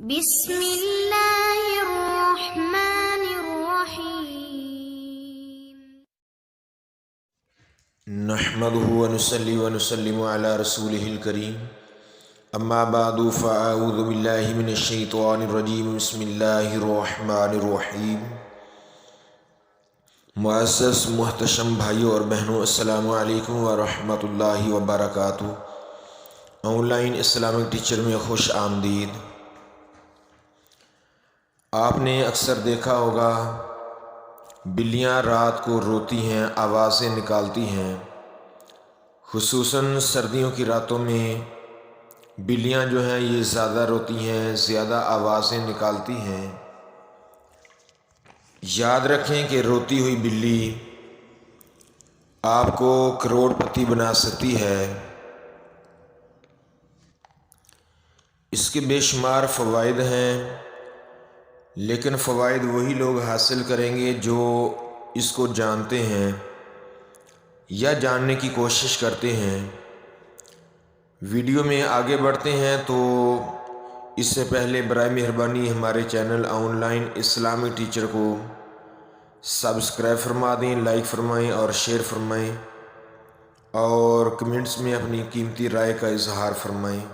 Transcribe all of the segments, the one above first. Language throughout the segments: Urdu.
بسم اللہ الرحمن الرحیم نحمده ونصلي ونسلم على رسوله الكريم اما بعد فاعوذ بالله من الشیطان الرجیم بسم اللہ الرحمن الرحیم۔ معزز محتشم بھائیوں اور بہنوں، السلام علیکم ورحمۃ اللہ وبرکاتہ۔ آن لائن اسلامک ٹیچر میں خوش آمدید۔ آپ نے اکثر دیکھا ہوگا بلیاں رات کو روتی ہیں، آوازیں نکالتی ہیں۔ خصوصاً سردیوں کی راتوں میں بلیاں جو ہیں یہ زیادہ روتی ہیں، زیادہ آوازیں نکالتی ہیں۔ یاد رکھیں کہ روتی ہوئی بلی آپ کو کروڑ پتی بنا سکتی ہے۔ اس کے بے شمار فوائد ہیں، لیکن فوائد وہی لوگ حاصل کریں گے جو اس کو جانتے ہیں یا جاننے کی کوشش کرتے ہیں۔ ویڈیو میں آگے بڑھتے ہیں تو اس سے پہلے برائے مہربانی ہمارے channel on line Islamic teacher کو سبسکرائب فرما دیں، لائک فرمائیں اور شیئر فرمائیں، اور کمنٹس میں اپنی قیمتی رائے کا اظہار فرمائیں۔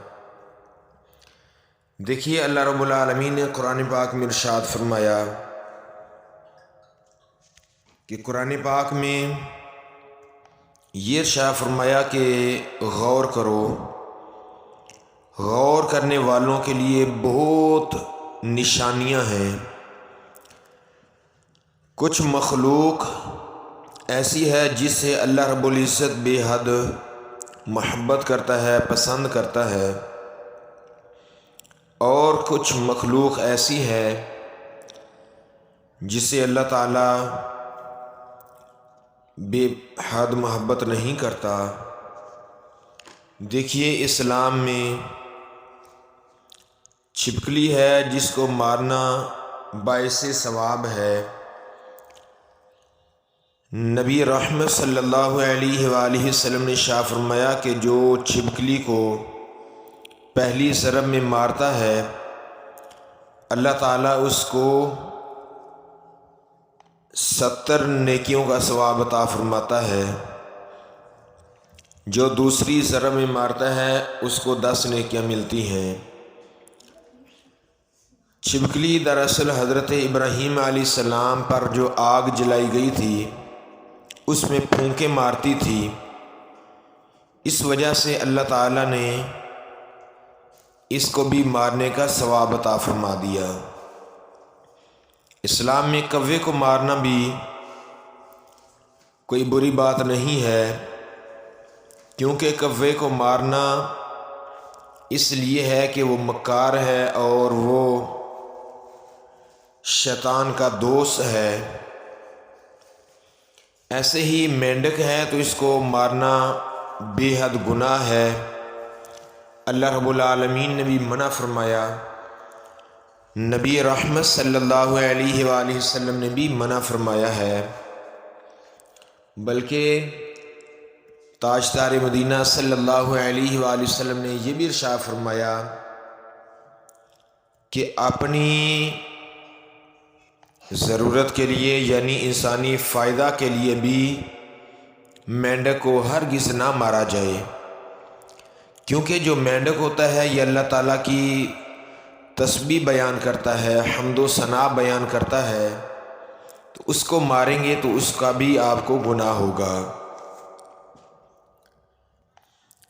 دیکھیے، اللہ رب العالمین نے قرآن پاک میں ارشاد فرمایا کہ قرآن پاک میں یہ ارشاد فرمایا کہ غور کرو، غور کرنے والوں کے لیے بہت نشانیاں ہیں۔ کچھ مخلوق ایسی ہے جس سے اللہ رب العزت بے حد محبت کرتا ہے، پسند کرتا ہے، اور کچھ مخلوق ایسی ہے جسے اللہ تعالیٰ بے حد محبت نہیں کرتا۔ دیکھیے، اسلام میں چھپکلی ہے جس کو مارنا باعث ثواب ہے۔ نبی رحمت صلی اللہ علیہ وآلہ وسلم نے ارشاد فرمایا کہ جو چھپکلی کو پہلی ضرب میں مارتا ہے، اللہ تعالیٰ اس کو 70 نیکیوں کا ثواب عطا فرماتا ہے۔ جو دوسری ضرب میں مارتا ہے اس کو 10 نیکیاں ملتی ہیں۔ چھپکلی دراصل حضرت ابراہیم علیہ السلام پر جو آگ جلائی گئی تھی اس میں پھونکیں مارتی تھی، اس وجہ سے اللہ تعالیٰ نے اس کو بھی مارنے کا ثواب عطا فرما دیا۔ اسلام میں کوے کو مارنا بھی کوئی بری بات نہیں ہے، کیونکہ کوے کو مارنا اس لیے ہے کہ وہ مکار ہے اور وہ شیطان کا دوست ہے۔ ایسے ہی مینڈک ہے تو اس کو مارنا بے حد گناہ ہے۔ اللہ رب العالمین نے بھی منع فرمایا، نبی رحمت صلی اللہ علیہ وآلہ وسلم نے بھی منع فرمایا ہے۔ بلکہ تاجدار مدینہ صلی اللہ علیہ وآلہ وسلم نے یہ بھی ارشاد فرمایا کہ اپنی ضرورت کے لیے، یعنی انسانی فائدہ کے لیے بھی مینڈک کو ہرگز نہ مارا جائے، کیونکہ جو مینڈک ہوتا ہے یہ اللہ تعالیٰ کی تسبیح بیان کرتا ہے، حمد و ثنا بیان کرتا ہے، تو اس کو ماریں گے تو اس کا بھی آپ کو گناہ ہوگا۔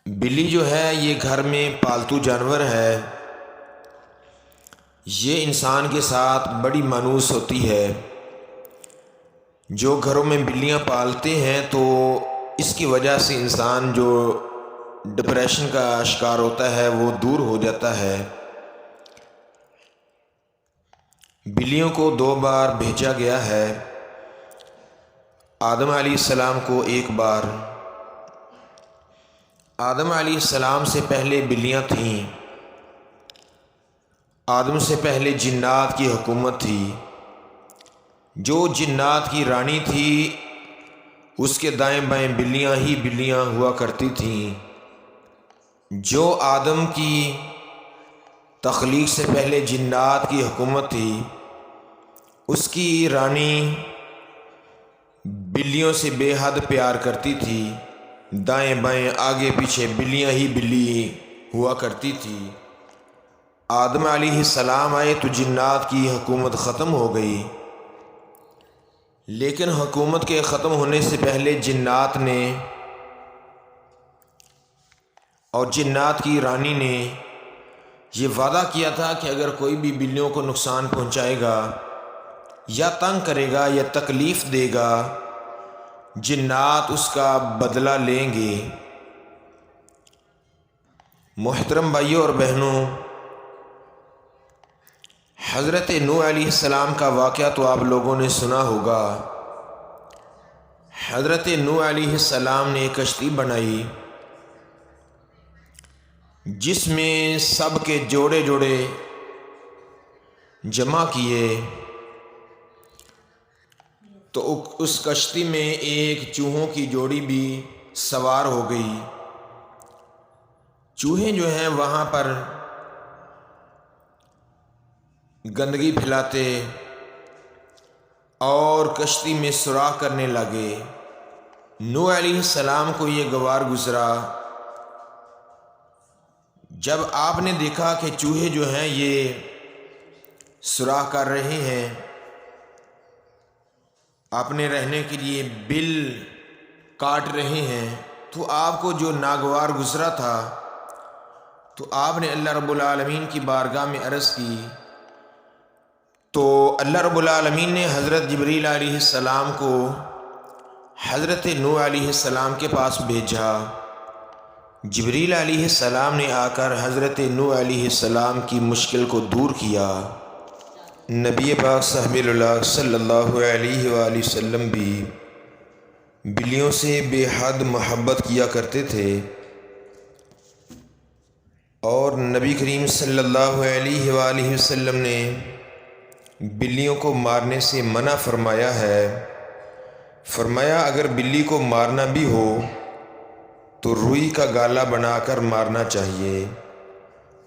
بلی جو ہے یہ گھر میں پالتو جانور ہے، یہ انسان کے ساتھ بڑی مانوس ہوتی ہے۔ جو گھروں میں بلیاں پالتے ہیں تو اس کی وجہ سے انسان جو ڈپریشن کا شکار ہوتا ہے وہ دور ہو جاتا ہے۔ بلیوں کو 2 بار بھیجا گیا ہے، آدم علیہ السلام کو 1 بار۔ آدم علیہ السلام سے پہلے بلیاں تھیں، آدم سے پہلے جنات کی حکومت تھی۔ جو جنات کی رانی تھی اس کے دائیں بائیں بلیاں ہی بلیاں ہوا کرتی تھیں۔ جو آدم کی تخلیق سے پہلے جنات کی حکومت تھی، اس کی رانی بلیوں سے بے حد پیار کرتی تھی، دائیں بائیں آگے پیچھے بلیاں ہی بلی ہوا کرتی تھی۔ آدم علیہ السلام آئے تو جنات کی حکومت ختم ہو گئی، لیکن حکومت کے ختم ہونے سے پہلے جنات نے اور جنات کی رانی نے یہ وعدہ کیا تھا کہ اگر کوئی بھی بلیوں کو نقصان پہنچائے گا یا تنگ کرے گا یا تکلیف دے گا، جنات اس کا بدلہ لیں گے۔ محترم بھائیوں اور بہنوں، حضرت نوح علیہ السلام کا واقعہ تو آپ لوگوں نے سنا ہوگا۔ حضرت نوح علیہ السلام نے ایک کشتی بنائی جس میں سب کے جوڑے جوڑے جمع کیے، تو اس کشتی میں ایک چوہوں کی جوڑی بھی سوار ہو گئی۔ چوہے جو ہیں وہاں پر گندگی پھیلاتے اور کشتی میں سوراخ کرنے لگے۔ نوح علیہ السلام کو یہ گوار گزرا، جب آپ نے دیکھا کہ چوہے جو ہیں یہ سوراخ کر رہے ہیں، اپنے رہنے کے لیے بل کاٹ رہے ہیں، تو آپ کو جو ناگوار گزرا تھا، تو آپ نے اللہ رب العالمین کی بارگاہ میں عرض کی، تو اللہ رب العالمین نے حضرت جبریل علیہ السلام کو حضرت نوح علیہ السلام کے پاس بھیجا۔ جبریل علیہ السلام نے آ کر حضرت نوح علیہ السلام کی مشکل کو دور کیا۔ نبی پاک صاحب اللہ صلی اللہ علیہ وآلہ وسلم بھی بلیوں سے بے حد محبت کیا کرتے تھے، اور نبی کریم صلی اللہ علیہ وآلہ وسلم نے بلیوں کو مارنے سے منع فرمایا ہے۔ فرمایا اگر بلی کو مارنا بھی ہو تو روئی کا گالا بنا کر مارنا چاہیے،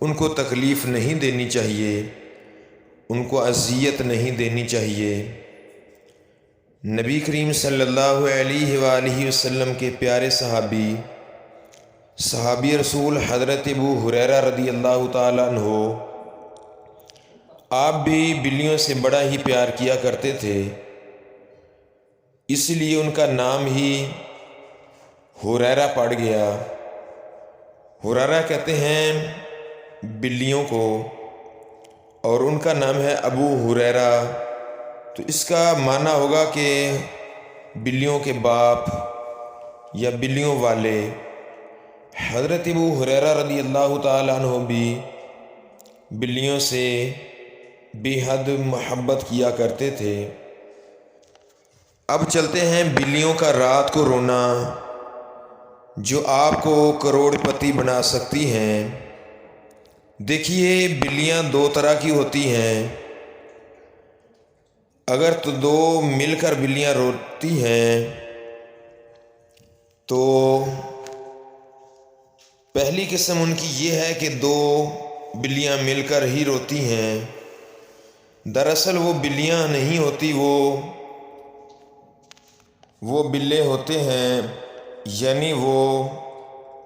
ان کو تکلیف نہیں دینی چاہیے، ان کو اذیت نہیں دینی چاہیے۔ نبی کریم صلی اللہ علیہ وآلہ وسلم کے پیارے صحابی رسول حضرت ابو ہریرہ رضی اللہ تعالیٰ عنہ، آپ بھی بلیوں سے بڑا ہی پیار کیا کرتے تھے، اس لیے ان کا نام ہی ہریرہ پڑ گیا۔ ہریرہ کہتے ہیں بلیوں کو، اور ان کا نام ہے ابو ہریرہ، تو اس کا معنی ہوگا کہ بلیوں کے باپ یا بلیوں والے۔ حضرت ابو ہریرہ رضی اللہ تعالیٰ عنہ بھی بلیوں سے بے حد محبت کیا کرتے تھے۔ اب چلتے ہیں بلیوں کا رات کو رونا، جو آپ کو کروڑ پتی بنا سکتی ہیں۔ دیکھیے بلیاں دو طرح کی ہوتی ہیں، اگر تو دو مل کر بلیاں روتی ہیں تو پہلی قسم ان کی یہ ہے کہ دو بلیاں مل کر ہی روتی ہیں، دراصل وہ بلیاں نہیں ہوتی، وہ بلے ہوتے ہیں، یعنی وہ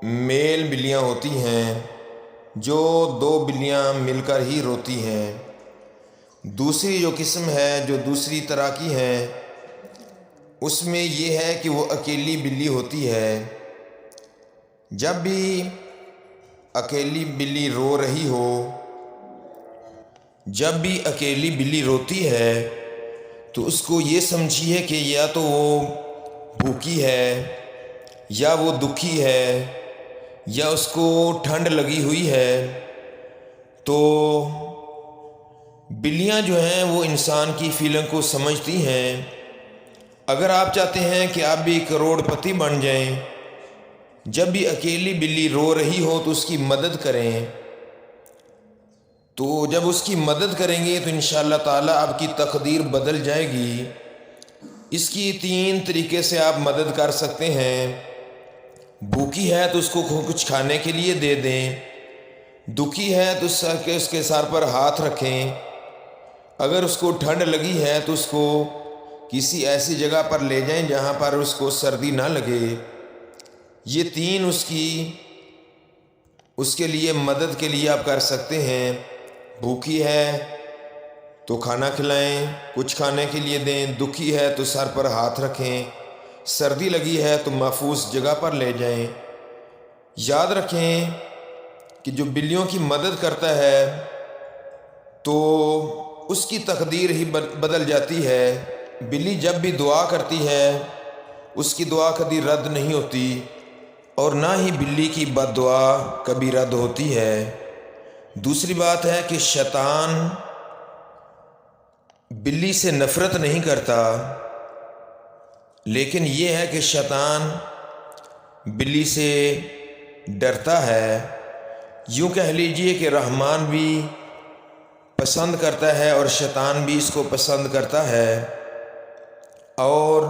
میل بلیاں ہوتی ہیں جو دو بلیاں مل کر ہی روتی ہیں۔ دوسری جو قسم ہے، جو دوسری طرح کی ہے، اس میں یہ ہے کہ وہ اکیلی بلی ہوتی ہے۔ جب بھی اکیلی بلی رو رہی ہو، جب بھی اکیلی بلی روتی ہے تو اس کو یہ سمجھیے کہ یا تو وہ بھوکی ہے، یا وہ دکھی ہے، یا اس کو ٹھنڈ لگی ہوئی ہے۔ تو بلیاں جو ہیں وہ انسان کی فیلنگ کو سمجھتی ہیں۔ اگر آپ چاہتے ہیں کہ آپ بھی کروڑ پتی بن جائیں، جب بھی اکیلی بلی رو رہی ہو تو اس کی مدد کریں، تو جب اس کی مدد کریں گے تو انشاءاللہ تعالیٰ آپ کی تقدیر بدل جائے گی۔ اس کی 3 طریقے سے آپ مدد کر سکتے ہیں۔ بھوکی ہے تو اس کو کچھ کھانے کے لیے دے دیں، دکھی ہے تو اس کے سر پر ہاتھ رکھیں، اگر اس کو ٹھنڈ لگی ہے تو اس کو کسی ایسی جگہ پر لے جائیں جہاں پر اس کو سردی نہ لگے۔ یہ 3 اس کے لیے مدد کے لیے آپ کر سکتے ہیں۔ بھوکی ہے تو کھانا کھلائیں، کچھ کھانے کے لیے دیں، دکھی ہے تو سر پر ہاتھ رکھیں، سردی لگی ہے تو محفوظ جگہ پر لے جائیں۔ یاد رکھیں کہ جو بلیوں کی مدد کرتا ہے تو اس کی تقدیر ہی بدل جاتی ہے۔ بلی جب بھی دعا کرتی ہے اس کی دعا کبھی رد نہیں ہوتی، اور نہ ہی بلی کی بد دعا کبھی رد ہوتی ہے۔ دوسری بات ہے کہ شیطان بلی سے نفرت نہیں کرتا، لیکن یہ ہے کہ شیطان بلی سے ڈرتا ہے۔ یوں کہہ لیجئے کہ رحمان بھی پسند کرتا ہے اور شیطان بھی اس کو پسند کرتا ہے، اور